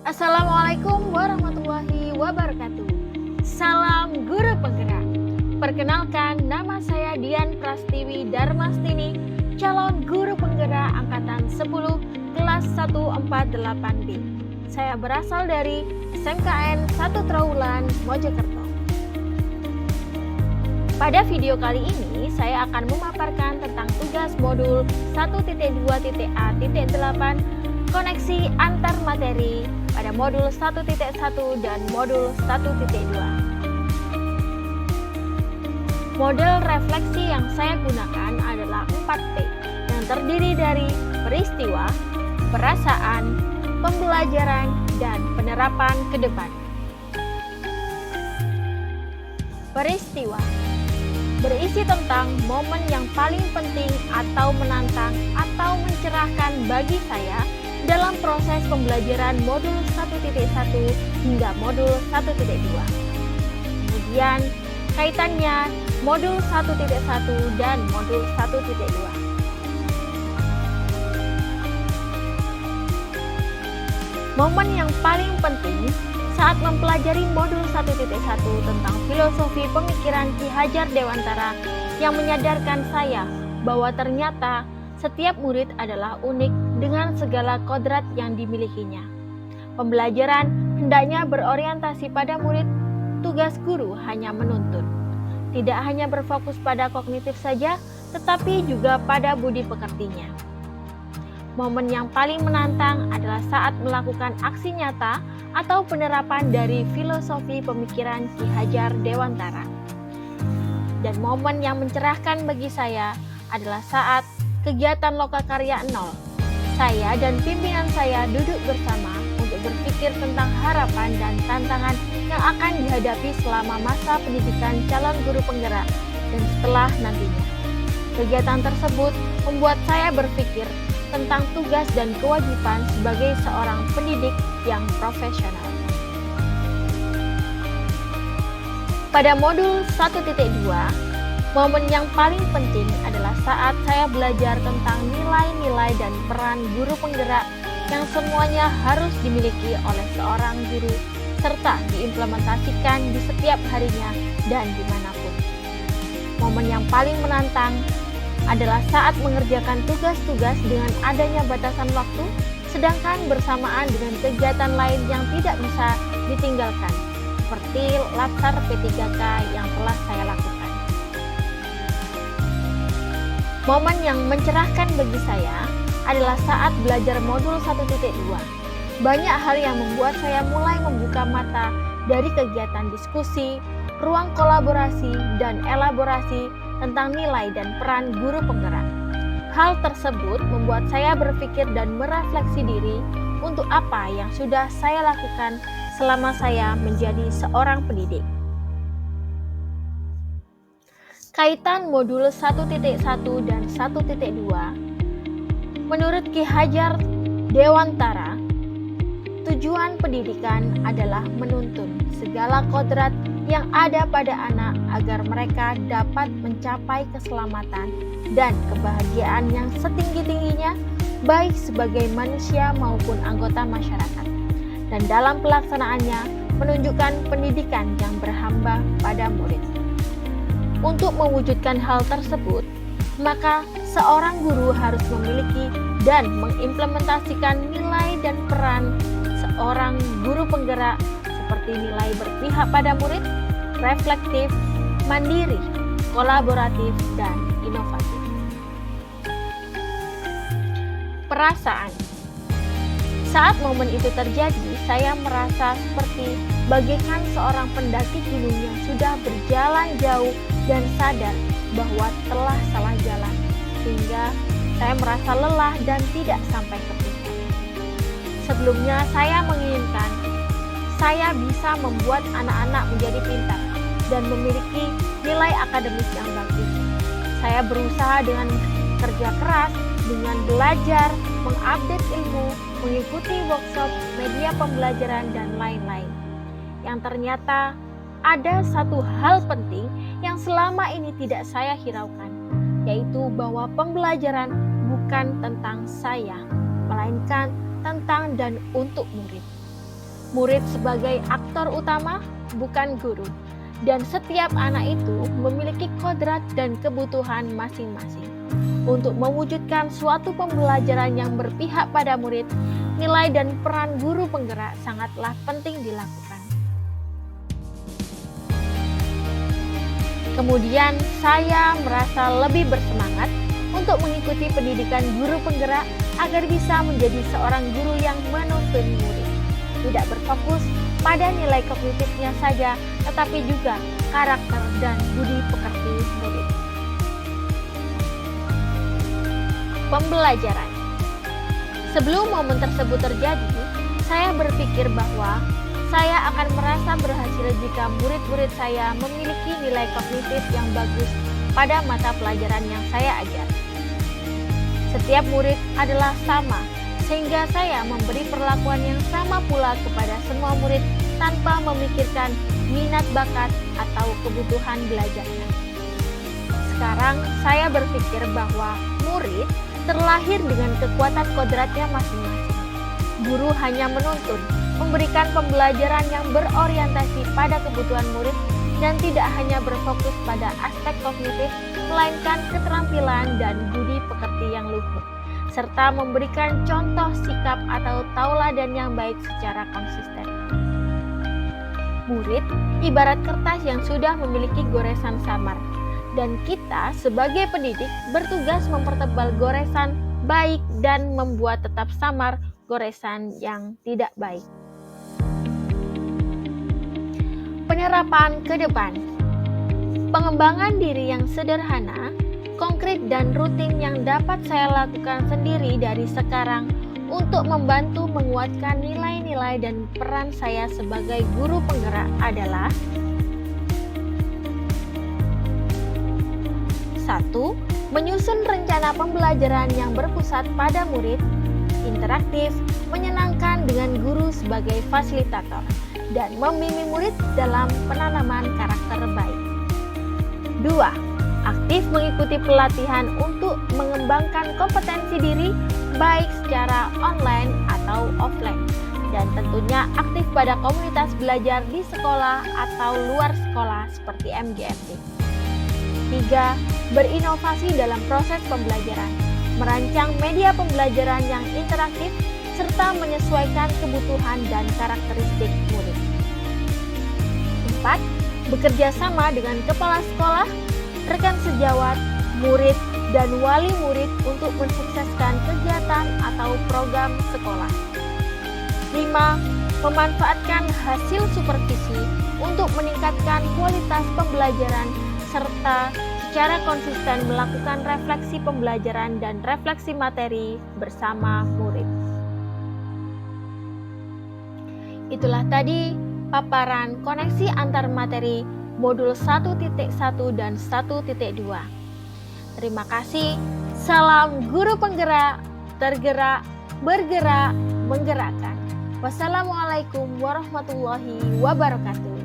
Assalamualaikum warahmatullahi wabarakatuh. Salam guru penggerak. Perkenalkan, nama saya Dian Prastiwi Darmastini, calon guru penggerak angkatan 10 kelas 148B. Saya berasal dari SMKN 1 Trawulan, Mojokerto. Pada video kali ini, saya akan memaparkan tentang tugas modul 1.2.A.8 koneksi antar materi pada modul 1.1 dan modul 1.2. Model refleksi yang saya gunakan adalah 4P yang terdiri dari peristiwa, perasaan, pembelajaran, dan penerapan ke depan. Peristiwa berisi tentang momen yang paling penting atau menantang atau mencerahkan bagi saya dalam proses pembelajaran modul 1.1 hingga modul 1.2. Kemudian kaitannya modul 1.1 dan modul 1.2. Momen yang paling penting saat mempelajari modul 1.1 tentang filosofi pemikiran Ki Hajar Dewantara yang menyadarkan saya bahwa ternyata setiap murid adalah unik dengan segala kodrat yang dimilikinya. Pembelajaran hendaknya berorientasi pada murid, tugas guru hanya menuntun. Tidak hanya berfokus pada kognitif saja, tetapi juga pada budi pekertinya. Momen yang paling menantang adalah saat melakukan aksi nyata atau penerapan dari filosofi pemikiran Ki Hajar Dewantara. Dan momen yang mencerahkan bagi saya adalah saat kegiatan Lokakarya 0. Saya dan pimpinan saya duduk bersama untuk berpikir tentang harapan dan tantangan yang akan dihadapi selama masa pendidikan calon guru penggerak dan setelah nantinya. Kegiatan tersebut membuat saya berpikir tentang tugas dan kewajiban sebagai seorang pendidik yang profesional. Pada modul 1.2, momen yang paling penting adalah saat saya belajar tentang nilai-nilai dan peran guru penggerak yang semuanya harus dimiliki oleh seorang guru serta diimplementasikan di setiap harinya dan dimanapun. Momen yang paling menantang adalah saat mengerjakan tugas-tugas dengan adanya batasan waktu, sedangkan bersamaan dengan kegiatan lain yang tidak bisa ditinggalkan, seperti latsar P3K yang telah saya lakukan. Momen yang mencerahkan bagi saya adalah saat belajar modul 1.2. Banyak hal yang membuat saya mulai membuka mata dari kegiatan diskusi, ruang kolaborasi, dan elaborasi tentang nilai dan peran guru penggerak. Hal tersebut membuat saya berpikir dan merefleksi diri untuk apa yang sudah saya lakukan selama saya menjadi seorang pendidik. Kaitan modul 1.1 dan 1.2, menurut Ki Hajar Dewantara, tujuan pendidikan adalah menuntun segala kodrat yang ada pada anak agar mereka dapat mencapai keselamatan dan kebahagiaan yang setinggi-tingginya baik sebagai manusia maupun anggota masyarakat. Dan dalam pelaksanaannya menunjukkan pendidikan yang berhamba pada murid. Untuk mewujudkan hal tersebut, maka seorang guru harus memiliki dan mengimplementasikan nilai dan peran seorang guru penggerak seperti nilai berpihak pada murid, reflektif, mandiri, kolaboratif, dan inovatif. Perasaan. Saat momen itu terjadi, saya merasa seperti bagaikan seorang pendaki gunung yang sudah berjalan jauh dan sadar bahwa telah salah jalan, sehingga saya merasa lelah dan tidak sampai ke puncak. Sebelumnya saya menginginkan saya bisa membuat anak-anak menjadi pintar dan memiliki nilai akademis yang bagus. Saya berusaha dengan kerja keras, dengan belajar, mengupdate ilmu, mengikuti workshop, media pembelajaran, dan lain-lain. Yang ternyata ada satu hal penting yang selama ini tidak saya hiraukan, yaitu bahwa pembelajaran bukan tentang saya, melainkan tentang dan untuk murid. Murid sebagai aktor utama, bukan guru. Dan setiap anak itu memiliki kodrat dan kebutuhan masing-masing. Untuk mewujudkan suatu pembelajaran yang berpihak pada murid, nilai dan peran guru penggerak sangatlah penting dilakukan. Kemudian saya merasa lebih bersemangat untuk mengikuti pendidikan guru penggerak agar bisa menjadi seorang guru yang menuntun murid. Tidak berfokus pada nilai kognitifnya saja, tetapi juga karakter dan budi pekerti murid. Pembelajaran. Sebelum momen tersebut terjadi, saya berpikir bahwa saya akan merasa berhasil jika murid-murid saya memiliki nilai kognitif yang bagus pada mata pelajaran yang saya ajar. Setiap murid adalah sama, sehingga saya memberi perlakuan yang sama pula kepada semua murid tanpa memikirkan minat bakat atau kebutuhan belajarnya. Sekarang saya berpikir bahwa murid terlahir dengan kekuatan kodratnya masing-masing. Guru hanya menuntun, memberikan pembelajaran yang berorientasi pada kebutuhan murid dan tidak hanya berfokus pada aspek kognitif, melainkan keterampilan dan budi pekerti yang luhur, serta memberikan contoh sikap atau tauladan yang baik secara konsisten. Murid ibarat kertas yang sudah memiliki goresan samar, dan kita sebagai pendidik bertugas mempertebal goresan baik dan membuat tetap samar goresan yang tidak baik. Penerapan ke depan. Pengembangan diri yang sederhana, konkret dan rutin yang dapat saya lakukan sendiri dari sekarang untuk membantu menguatkan nilai-nilai dan peran saya sebagai guru penggerak adalah 1. Menyusun rencana pembelajaran yang berpusat pada murid, interaktif, menyenangkan dengan guru sebagai fasilitator, dan membimbing murid dalam penanaman karakter baik. 2. Aktif mengikuti pelatihan untuk mengembangkan kompetensi diri baik secara online atau offline, dan tentunya aktif pada komunitas belajar di sekolah atau luar sekolah seperti MGFT. 3. Berinovasi dalam proses pembelajaran, merancang media pembelajaran yang interaktif serta menyesuaikan kebutuhan dan karakteristik murid. 4. Bekerja sama dengan kepala sekolah, rekan sejawat, murid, dan wali murid untuk mensukseskan kegiatan atau program sekolah. 5. Memanfaatkan hasil supervisi untuk meningkatkan kualitas pembelajaran serta secara konsisten melakukan refleksi pembelajaran dan refleksi materi bersama murid. Itulah tadi paparan koneksi antar materi modul 1.1 dan 1.2. Terima kasih. Salam guru penggerak, tergerak, bergerak, menggerakkan. Wassalamualaikum warahmatullahi wabarakatuh.